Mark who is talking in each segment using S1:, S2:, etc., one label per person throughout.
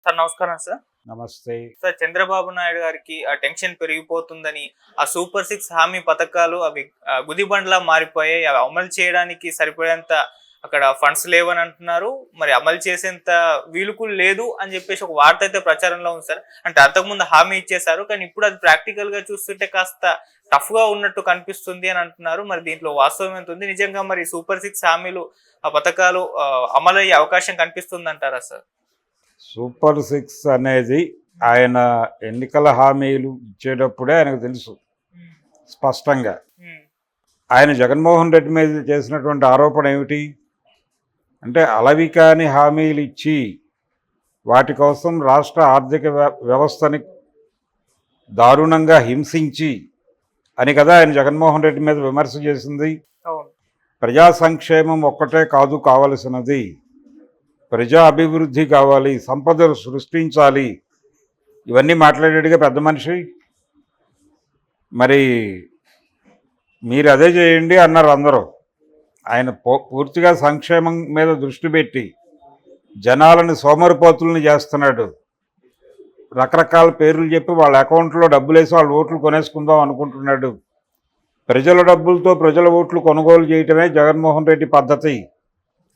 S1: Sir నమస్కారం sir.
S2: నమస్తే.
S1: Sir Chandrababu Naidu గారికి ఆ టెన్షన్ పెరిగిపోతుందని, ఆ సూపర్ 6 హామీ పథకాలు అవి గుదిబండ్లా మారిపోయాయి. అవి అమలు చేయడానికి సరిపడేంత అక్కడ ఫండ్స్ లేవని అంటున్నారు. మరి అమలు చేసేంత వీలుకులు లేదు అని చెప్పేసి ఒక వార్త అయితే ప్రచారంలో ఉంది సార్. అంటే అంతకుముందు హామీ ఇచ్చేశారు, కానీ ఇప్పుడు అది ప్రాక్టికల్ గా చూస్తుంటే కాస్త టఫ్ గా ఉన్నట్టు కనిపిస్తుంది అని అంటున్నారు. మరి దీంట్లో వాస్తవం ఎంత ఉంది? నిజంగా మరి సూపర్ 6 హామీలు ఆ పథకాలు అమలయ్యే అవకాశం కనిపిస్తుంది అంటారా సార్?
S2: సూపర్ 6 అనేది ఆయన ఎన్నికల హామీలు ఇచ్చేటప్పుడే ఆయనకు తెలుసు స్పష్టంగా. ఆయన జగన్మోహన్ రెడ్డి మీద చేసినటువంటి ఆరోపణ ఏమిటి అంటే, అలవి కాని హామీలు ఇచ్చి వాటి కోసం రాష్ట్ర ఆర్థిక వ్యవస్థని దారుణంగా హింసించి అని కదా ఆయన జగన్మోహన్ రెడ్డి మీద విమర్శ చేసింది. ప్రజా సంక్షేమం ఒక్కటే కాదు కావలసినది, ప్రజా అభివృద్ధి కావాలి, సంపదలు సృష్టించాలి, ఇవన్నీ మాట్లాడేట్టుగా పెద్ద మనిషి. మరి మీరు అదే చేయండి అన్నారు అందరూ. ఆయన పూర్తిగా సంక్షేమం మీద దృష్టి పెట్టి జనాలను సోమరిపోతుల్ని చేస్తున్నాడు. రకరకాల పేర్లు చెప్పి వాళ్ళ అకౌంట్లో డబ్బులు వేసి వాళ్ళ ఓట్లు కొనేసుకుందాం అనుకుంటున్నాడు. ప్రజల డబ్బులతో ప్రజల ఓట్లు కొనుగోలు చేయటమే జగన్మోహన్ రెడ్డి పద్ధతి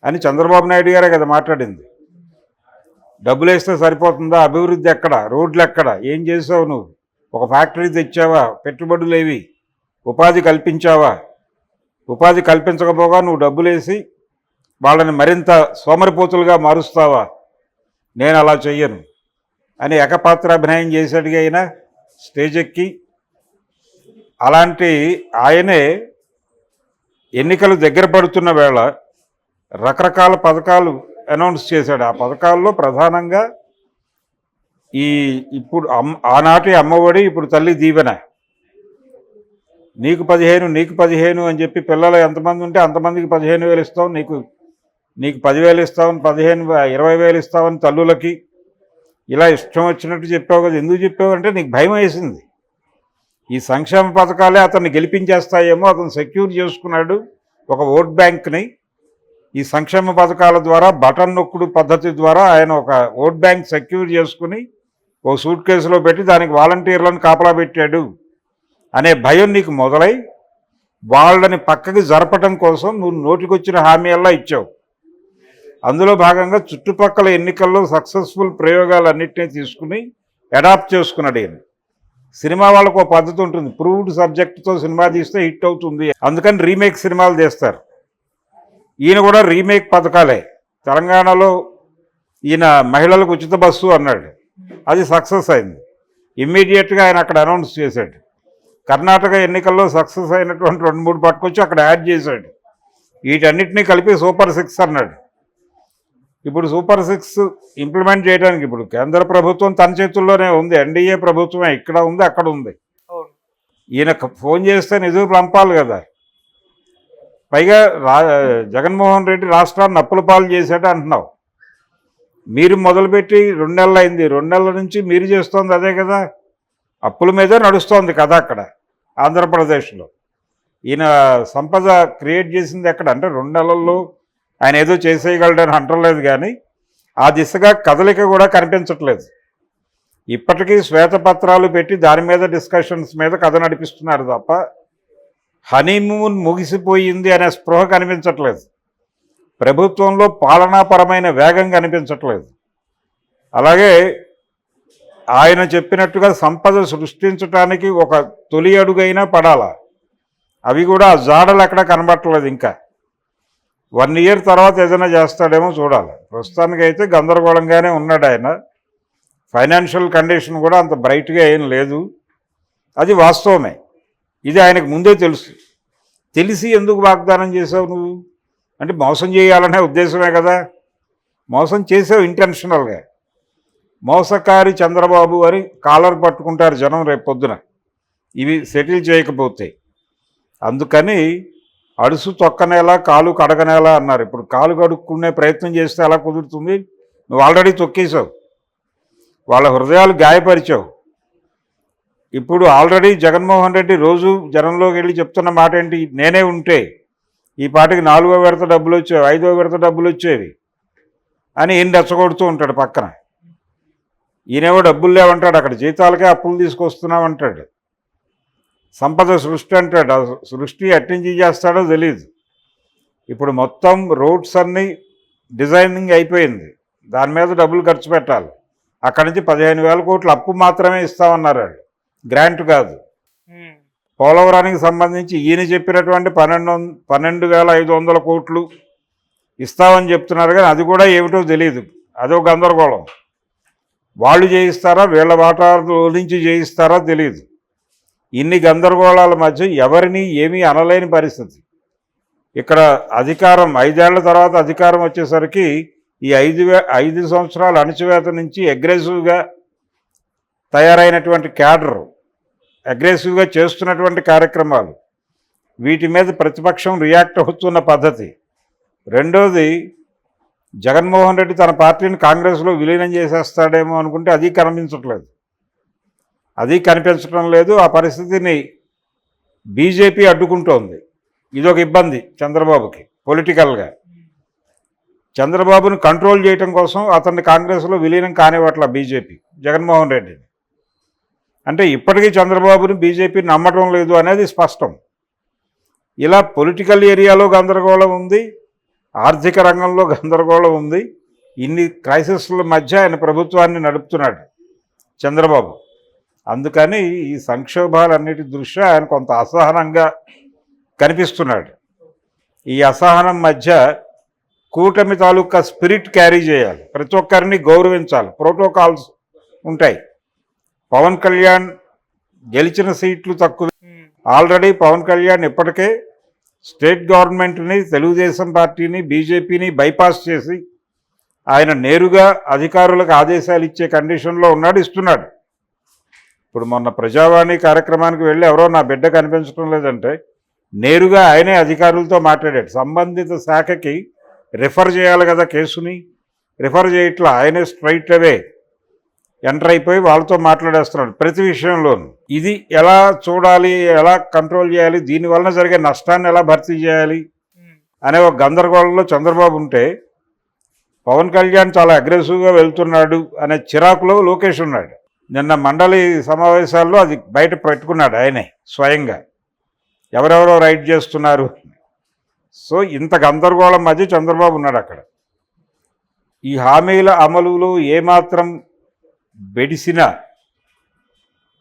S2: అని చంద్రబాబు నాయుడు గారే కదా మాట్లాడింది. డబ్బులు వేస్తే సరిపోతుందా? అభివృద్ధి ఎక్కడ? రోడ్లు ఎక్కడ? ఏం చేసావు నువ్వు? ఒక ఫ్యాక్టరీ తెచ్చావా? పెట్టుబడులు ఏవి? ఉపాధి కల్పించావా? ఉపాధి కల్పించకపోగా నువ్వు డబ్బులు వేసి వాళ్ళని మరింత సోమరిపోతులుగా మారుస్తావా? నేను అలా చెయ్యను అని ఏకపాత్రాభినయం చేసేట్టుగా అయినా స్టేజ్ ఎక్కి. అలాంటి ఆయనే ఎన్నికలు దగ్గర పడుతున్న వేళ రకరకాల పథకాలు అనౌన్స్ చేశాడు. ఆ పథకాల్లో ప్రధానంగా ఇప్పుడు ఆనాటి అమ్మఒడి, ఇప్పుడు తల్లి దీవెన, నీకు 15 అని చెప్పి పిల్లలు ఎంతమంది ఉంటే అంతమందికి 15,000 ఇస్తాం, నీకు 10,000 ఇస్తామని, 20,000 ఇస్తామని తల్లులకి ఇలా ఇష్టం వచ్చినట్టు చెప్పావు కదా. ఎందుకు చెప్పావు అంటే నీకు భయం వేసింది. ఈ సంక్షేమ పథకాలే అతన్ని గెలిపించేస్తాయేమో, అతను సెక్యూర్ చేసుకున్నాడు ఒక ఓట్ బ్యాంక్ని. ఈ సంక్షేమ పథకాల ద్వారా బటన్ నొక్కుడు పద్ధతి ద్వారా ఆయన ఒక ఓట్ బ్యాంక్ సెక్యూర్ చేసుకుని ఓ సూట్ కేసులో పెట్టి దానికి వాలంటీర్లను కాపలా పెట్టాడు అనే భయం నీకు మొదలై వాళ్ళని పక్కకి జరపటం కోసం నువ్వు నోటికొచ్చిన హామీల్లా ఇచ్చావు. అందులో భాగంగా చుట్టుపక్కల ఎన్నికల్లో సక్సెస్ఫుల్ ప్రయోగాలన్నింటినీ తీసుకుని అడాప్ట్ చేసుకున్నాడు ఈయన. సినిమా వాళ్ళకు ఒక పద్ధతి ఉంటుంది, ప్రూవ్డ్ సబ్జెక్టుతో సినిమా తీస్తే హిట్ అవుతుంది, అందుకని రీమేక్ సినిమాలు తీస్తారు. ఈయన కూడా రీమేక్ పథకాలే. తెలంగాణలో ఈయన మహిళలకు ఉచిత బస్సు అన్నాడు, అది సక్సెస్ అయింది. ఇమ్మీడియట్గా ఆయన అక్కడ అనౌన్స్ చేశాడు. కర్ణాటక ఎన్నికల్లో సక్సెస్ అయినటువంటి 2-3 పట్టుకొచ్చి అక్కడ యాడ్ చేశాడు. వీటన్నిటినీ కలిపి సూపర్ 6 అన్నాడు. ఇప్పుడు సూపర్ 6 ఇంప్లిమెంట్ చేయడానికి ఇప్పుడు కేంద్ర ప్రభుత్వం తన చేతుల్లోనే ఉంది. ఎన్డీఏ ప్రభుత్వమే ఇక్కడ ఉంది, అక్కడ ఉంది. ఈయన ఫోన్ చేస్తే నిజం పంపాలి కదా. పైగా జగన్మోహన్ రెడ్డి రాష్ట్రాన్ని అప్పుల పాలు చేశాడు అంటున్నావు. మీరు మొదలుపెట్టి 2 నెలలు అయింది. 2 నెలల నుంచి మీరు చేస్తోంది అదే కదా. అప్పుల మీదే నడుస్తోంది కదా అక్కడ ఆంధ్రప్రదేశ్లో. ఈయన సంపద క్రియేట్ చేసింది ఎక్కడ అంటే 2 నెలల్లో ఆయన ఏదో చేసేయగలడని అంటలేదు, కానీ ఆ దిశగా కదలిక కూడా కనిపించట్లేదు. ఇప్పటికీ శ్వేతపత్రాలు పెట్టి దాని మీద డిస్కషన్స్ మీద కథ నడిపిస్తున్నారు తప్ప హనీమూన్ ముగిసిపోయింది అనే స్పృహ కనిపించట్లేదు. ప్రభుత్వంలో పాలనాపరమైన వేగం కనిపించట్లేదు. అలాగే ఆయన చెప్పినట్టుగా సంపద సృష్టించడానికి ఒక తొలి అడుగైనా పడాలా, అవి కూడా జాడలు ఎక్కడ కనబట్టలేదు. ఇంకా 1 ఇయర్ తర్వాత ఏదైనా చేస్తాడేమో చూడాలి. ప్రస్తుతానికైతే గందరగోళంగానే ఉన్నాడు ఆయన. ఫైనాన్షియల్ కండిషన్ కూడా అంత బ్రైట్గా ఏం లేదు, అది వాస్తవమే. ఇది ఆయనకు ముందే తెలుసు. తెలిసి ఎందుకు వాగ్దానం చేసావు నువ్వు అంటే మోసం చేయాలనే ఉద్దేశమే కదా. మోసం చేసావు ఇంటెన్షనల్గా. మోసకారి చంద్రబాబు అని కాలర్ పట్టుకుంటారు జనం రేపు పొద్దున ఇవి సెటిల్ చేయకపోతే. అందుకని అడుసు తొక్కనేలా కాలు కడగనేలా అన్నారు. ఇప్పుడు కాలు కడుక్కునే ప్రయత్నం చేస్తే ఎలా కుదురుతుంది? నువ్వు ఆల్రెడీ తొక్కేసావు, వాళ్ళ హృదయాలు గాయపరిచావు. ఇప్పుడు ఆల్రెడీ జగన్మోహన్ రెడ్డి రోజు జనంలోకి వెళ్ళి చెప్తున్న మాట ఏంటి? నేనే ఉంటే ఈ పాటికి 4వ విడత డబ్బులు వచ్చేవి, 5వ విడత డబ్బులు వచ్చేవి అని ఈయన రెచ్చగొడుతూ ఉంటాడు పక్కన. ఈయనేమో డబ్బులు లేవంటాడు, అక్కడ జీతాలకే అప్పులు తీసుకొస్తున్నామంటాడు. సంపద సృష్టి అంటాడు. ఆ సృష్టి ఎట్నుంచి చేస్తాడో తెలియదు. ఇప్పుడు మొత్తం రోడ్స్ అన్నీ డిజైనింగ్ అయిపోయింది, దాని మీద డబ్బులు ఖర్చు పెట్టాలి. అక్కడి నుంచి 15,000 కోట్లు అప్పు మాత్రమే ఇస్తామన్నారు వాళ్ళు, గ్రాంట్ కాదు. పోలవరానికి సంబంధించి ఈయన చెప్పినటువంటి 12,500 కోట్లు ఇస్తామని చెప్తున్నారు, కానీ అది కూడా ఏమిటో తెలియదు. అదో గందరగోళం. వాళ్ళు చేయిస్తారా, వీళ్ళ వాటాలో నుంచి చేయిస్తారా తెలియదు. ఇన్ని గందరగోళాల మధ్య ఎవరిని ఏమీ అనలేని పరిస్థితి. ఇక్కడ అధికారం 5 ఏళ్ల తర్వాత అధికారం వచ్చేసరికి ఈ 5 సంవత్సరాల అణచివేత నుంచి అగ్రెసివ్గా తయారైనటువంటి క్యాడర్, అగ్రెసివ్గా చేస్తున్నటువంటి కార్యక్రమాలు, వీటి మీద ప్రతిపక్షం రియాక్ట్ అవుతున్న పద్ధతి. రెండోది, జగన్మోహన్ రెడ్డి తన పార్టీని కాంగ్రెస్లో విలీనం చేసేస్తాడేమో అనుకుంటే అది కనిపించడం లేదు. ఆ పరిస్థితిని బీజేపీ అడ్డుకుంటోంది. ఇదొక ఇబ్బంది చంద్రబాబుకి పొలిటికల్గా. చంద్రబాబును కంట్రోల్ చేయటం కోసం అతన్ని కాంగ్రెస్లో విలీనం కానివ్వట్ల బీజేపీ జగన్మోహన్ రెడ్డిని. అంటే ఇప్పటికీ చంద్రబాబుని బీజేపీ నమ్మటం లేదు అనేది స్పష్టం. ఇలా పొలిటికల్ ఏరియాలో గందరగోళం ఉంది, ఆర్థిక రంగంలో గందరగోళం ఉంది. ఇన్ని క్రైసిస్ల మధ్య ఆయన ప్రభుత్వాన్ని నడుపుతున్నాడు చంద్రబాబు. అందుకని ఈ సంక్షోభాలన్నిటి దృష్ట్యా ఆయన కొంత అసహనంగా కనిపిస్తున్నాడు. ఈ అసహనం మధ్య కూటమి తాలూకా స్పిరిట్ క్యారీ చేయాలి, ప్రతి ఒక్కరిని గౌరవించాలి, ప్రోటోకాల్స్ ఉంటాయి. పవన్ కళ్యాణ్ గెలిచిన సీట్లు తక్కువ. ఆల్రెడీ పవన్ కళ్యాణ్ ఇప్పటికే స్టేట్ గవర్నమెంట్ని, తెలుగుదేశం పార్టీని, బీజేపీని బైపాస్ చేసి ఆయన నేరుగా అధికారులకు ఆదేశాలు ఇచ్చే కండిషన్లో ఉన్నాడు, ఇస్తున్నాడు. ఇప్పుడు మొన్న ప్రజావాణి కార్యక్రమానికి వెళ్ళి ఎవరో నా బిడ్డ కనిపించడం లేదంటే నేరుగా ఆయనే అధికారులతో మాట్లాడాడు. సంబంధిత శాఖకి రిఫర్ చేయాలి కదా, కేసుని రిఫర్ చేయట్లా, ఆయనే స్ట్రైట్ అవే ఎంటర్ అయిపోయి వాళ్ళతో మాట్లాడేస్తున్నాడు ప్రతి విషయంలోనూ. ఇది ఎలా చూడాలి, ఎలా కంట్రోల్ చేయాలి, దీనివల్ల జరిగే నష్టాన్ని ఎలా భర్తీ చేయాలి అనే ఒక గందరగోళంలో చంద్రబాబు ఉంటే, పవన్ కళ్యాణ్ చాలా అగ్రెసివ్గా వెళ్తున్నాడు అనే చిరాకులో లోకేష్ ఉన్నాడు. నిన్న మండలి సమావేశాల్లో అది బయట పెట్టుకున్నాడు ఆయనే స్వయంగా, ఎవరెవరో రైడ్ చేస్తున్నారు. సో ఇంత గందరగోళం మధ్య చంద్రబాబు ఉన్నాడు అక్కడ. ఈ హామీల అమలులో ఏమాత్రం బెడిసిన,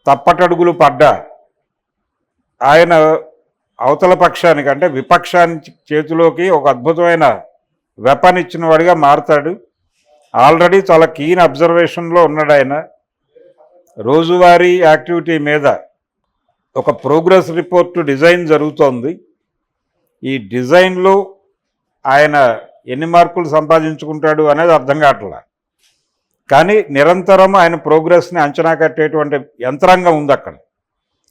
S2: తప్పటడుగులు పడ్డా ఆయన అవతల పక్షానికి అంటే విపక్షానికి చేతిలోకి ఒక అద్భుతమైన వెపన్ ఇచ్చిన వాడిగా మారతాడు. ఆల్రెడీ చాలా కీన్ అబ్జర్వేషన్లో ఉన్నాడు ఆయన. రోజువారీ యాక్టివిటీ మీద ఒక ప్రోగ్రెస్ రిపోర్టు డిజైన్ జరుగుతోంది. ఈ డిజైన్లో ఆయన ఎన్ని మార్కులు సంపాదించుకుంటాడు అనేది అర్థం కావట్లా. కానీ నిరంతరం ఆయన ప్రోగ్రెస్ని అంచనా కట్టేటువంటి యంత్రాంగం ఉంది అక్కడ,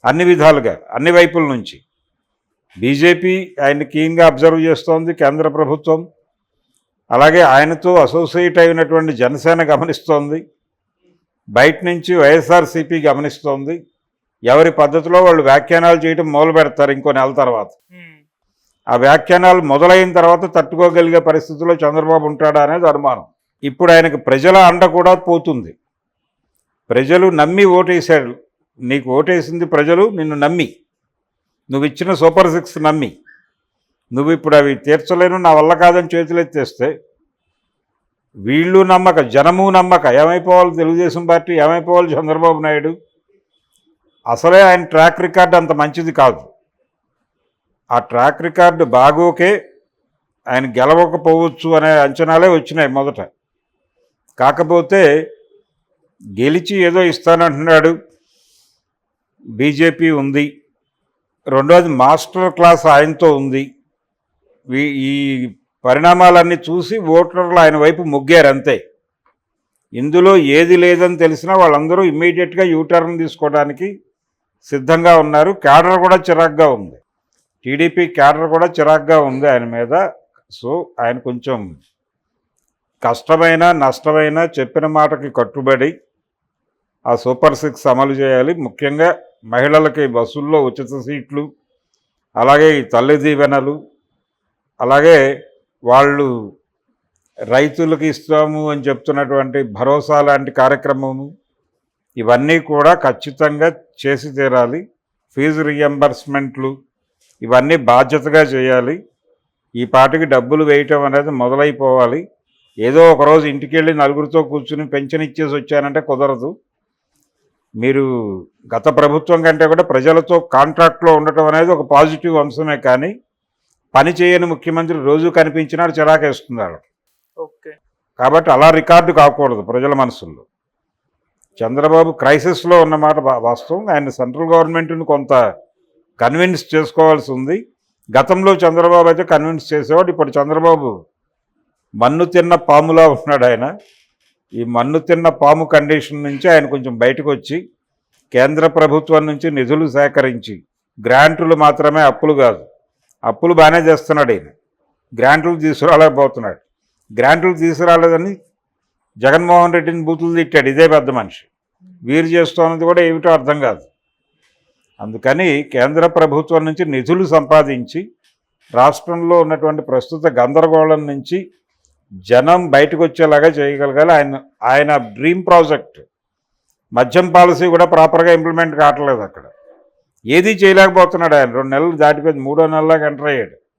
S2: అన్ని విధాలుగా, అన్ని వైపుల నుంచి. బీజేపీ ఆయన్ని కీన్గా అబ్జర్వ్ చేస్తోంది, కేంద్ర ప్రభుత్వం. అలాగే ఆయనతో అసోసియేట్ అయినటువంటి జనసేన గమనిస్తోంది, బయట నుంచి వైఎస్ఆర్సీపీ గమనిస్తోంది. ఎవరి పద్ధతిలో వాళ్ళు వ్యాఖ్యానాలు చేయడం మొదలు పెడతారు ఇంకో నెల తర్వాత. ఆ వ్యాఖ్యానాలు మొదలైన తర్వాత తట్టుకోగలిగే పరిస్థితుల్లో చంద్రబాబు ఉంటాడా అనేది అనుమానం. ఇప్పుడు ఆయనకు ప్రజల అండ కూడా పోతుంది. ప్రజలు నమ్మి ఓటేశాడు. నీకు ఓటేసింది ప్రజలు, నిన్ను నమ్మి, నువ్వు ఇచ్చిన సూపర్ 6 నమ్మి. నువ్వు ఇప్పుడు అవి తీర్చలేను, నా వల్ల కాదని చేతులెత్తేస్తే వీళ్ళు నమ్మక, జనము నమ్మక ఏమైపోవాలి తెలుగుదేశం పార్టీ, ఏమైపోవాలి చంద్రబాబు నాయుడు. అసలే ఆయన ట్రాక్ రికార్డ్ అంత మంచిది కాదు. ఆ ట్రాక్ రికార్డు బాగోకే ఆయన గెలవకపోవచ్చు అనే అంచనాలే వచ్చినాయి మొదట. కాకపోతే గెలిచి ఏదో ఇస్తానంటున్నాడు, బీజేపీ ఉంది. రెండోది మాస్టర్ క్లాస్ ఆయనతో ఉంది. ఈ పరిణామాలన్నీ చూసి ఓటర్లు ఆయన వైపు మొగ్గారు అంతే. ఇందులో ఏది లేదని తెలిసినా వాళ్ళందరూ ఇమ్మీడియట్గా యూటర్న్ తీసుకోవడానికి సిద్ధంగా ఉన్నారు. క్యాడర్ కూడా చిరాగ్గా ఉంది, టీడీపీ క్యాడర్ కూడా చిరాగ్గా ఉంది ఆయన మీద. సో ఆయన కొంచెం కష్టమైన నష్టమైన చెప్పిన మాటకి కట్టుబడి ఆ సూపర్ 6 అమలు చేయాలి. ముఖ్యంగా మహిళలకి బస్సుల్లో ఉచిత సీట్లు, అలాగే ఈ తల్లి దీవెనలు, అలాగే వాళ్ళు రైతులకు ఇస్తాము అని చెప్తున్నటువంటి భరోసా లాంటి కార్యక్రమము, ఇవన్నీ కూడా ఖచ్చితంగా చేసి తీరాలి. ఫీజు రియంబర్స్మెంట్లు ఇవన్నీ బాధ్యతగా చేయాలి. ఈ పాటికి డబ్బులు వేయటం అనేది మొదలైపోవాలి. ఏదో ఒకరోజు ఇంటికి వెళ్ళి నలుగురితో కూర్చుని పెన్షన్ ఇచ్చేసి వచ్చానంటే కుదరదు. మీరు గత ప్రభుత్వం కంటే కూడా ప్రజలతో కాంట్రాక్ట్లో ఉండటం అనేది ఒక పాజిటివ్ అంశమే, కానీ పని చేయని ముఖ్యమంత్రి రోజు కనిపించినాడు చిరాకేస్తున్నారు.
S1: ఓకే.
S2: కాబట్టి అలా రికార్డు కాకూడదు ప్రజల మనసుల్లో. చంద్రబాబు క్రైసిస్లో ఉన్నమాట వాస్తవం. ఆయన సెంట్రల్ గవర్నమెంట్ని కొంత కన్విన్స్ చేసుకోవాల్సి ఉంది. గతంలో చంద్రబాబు అయితే కన్విన్స్ చేసేవాడు. ఇప్పుడు చంద్రబాబు మన్ను తిన్న పాములా ఉన్నాడు. ఆయన ఈ మన్ను తిన్న పాము కండిషన్ నుంచి ఆయన కొంచెం బయటకు వచ్చి కేంద్ర ప్రభుత్వం నుంచి నిధులు సేకరించి, గ్రాంట్లు మాత్రమే, అప్పులు కాదు, అప్పులు బాగానే చేస్తున్నాడు ఆయన, గ్రాంట్లు తీసుకురాలేకపోతున్నాడు. గ్రాంట్లు తీసుకురాలేదని జగన్మోహన్ రెడ్డిని బూతులు తిట్టాడు ఇదే పెద్ద మనిషి. వీరు చేస్తున్నది కూడా ఏమిటో అర్థం కాదు. అందుకని కేంద్ర ప్రభుత్వం నుంచి నిధులు సంపాదించి రాష్ట్రంలో ఉన్నటువంటి ప్రస్తుత గందరగోళం నుంచి జనం బయటకు వచ్చేలాగా చేయగలగాలి. ఆయన డ్రీమ్ ప్రాజెక్ట్ మద్యం పాలసీ కూడా ప్రాపర్గా ఇంప్లిమెంట్ కావట్లేదు. అక్కడ ఏదీ చేయలేకపోతున్నాడు ఆయన. 2 నెలలు దాటిపోయింది, 3వ నెలలాగా ఎంటర్ అయ్యాడు.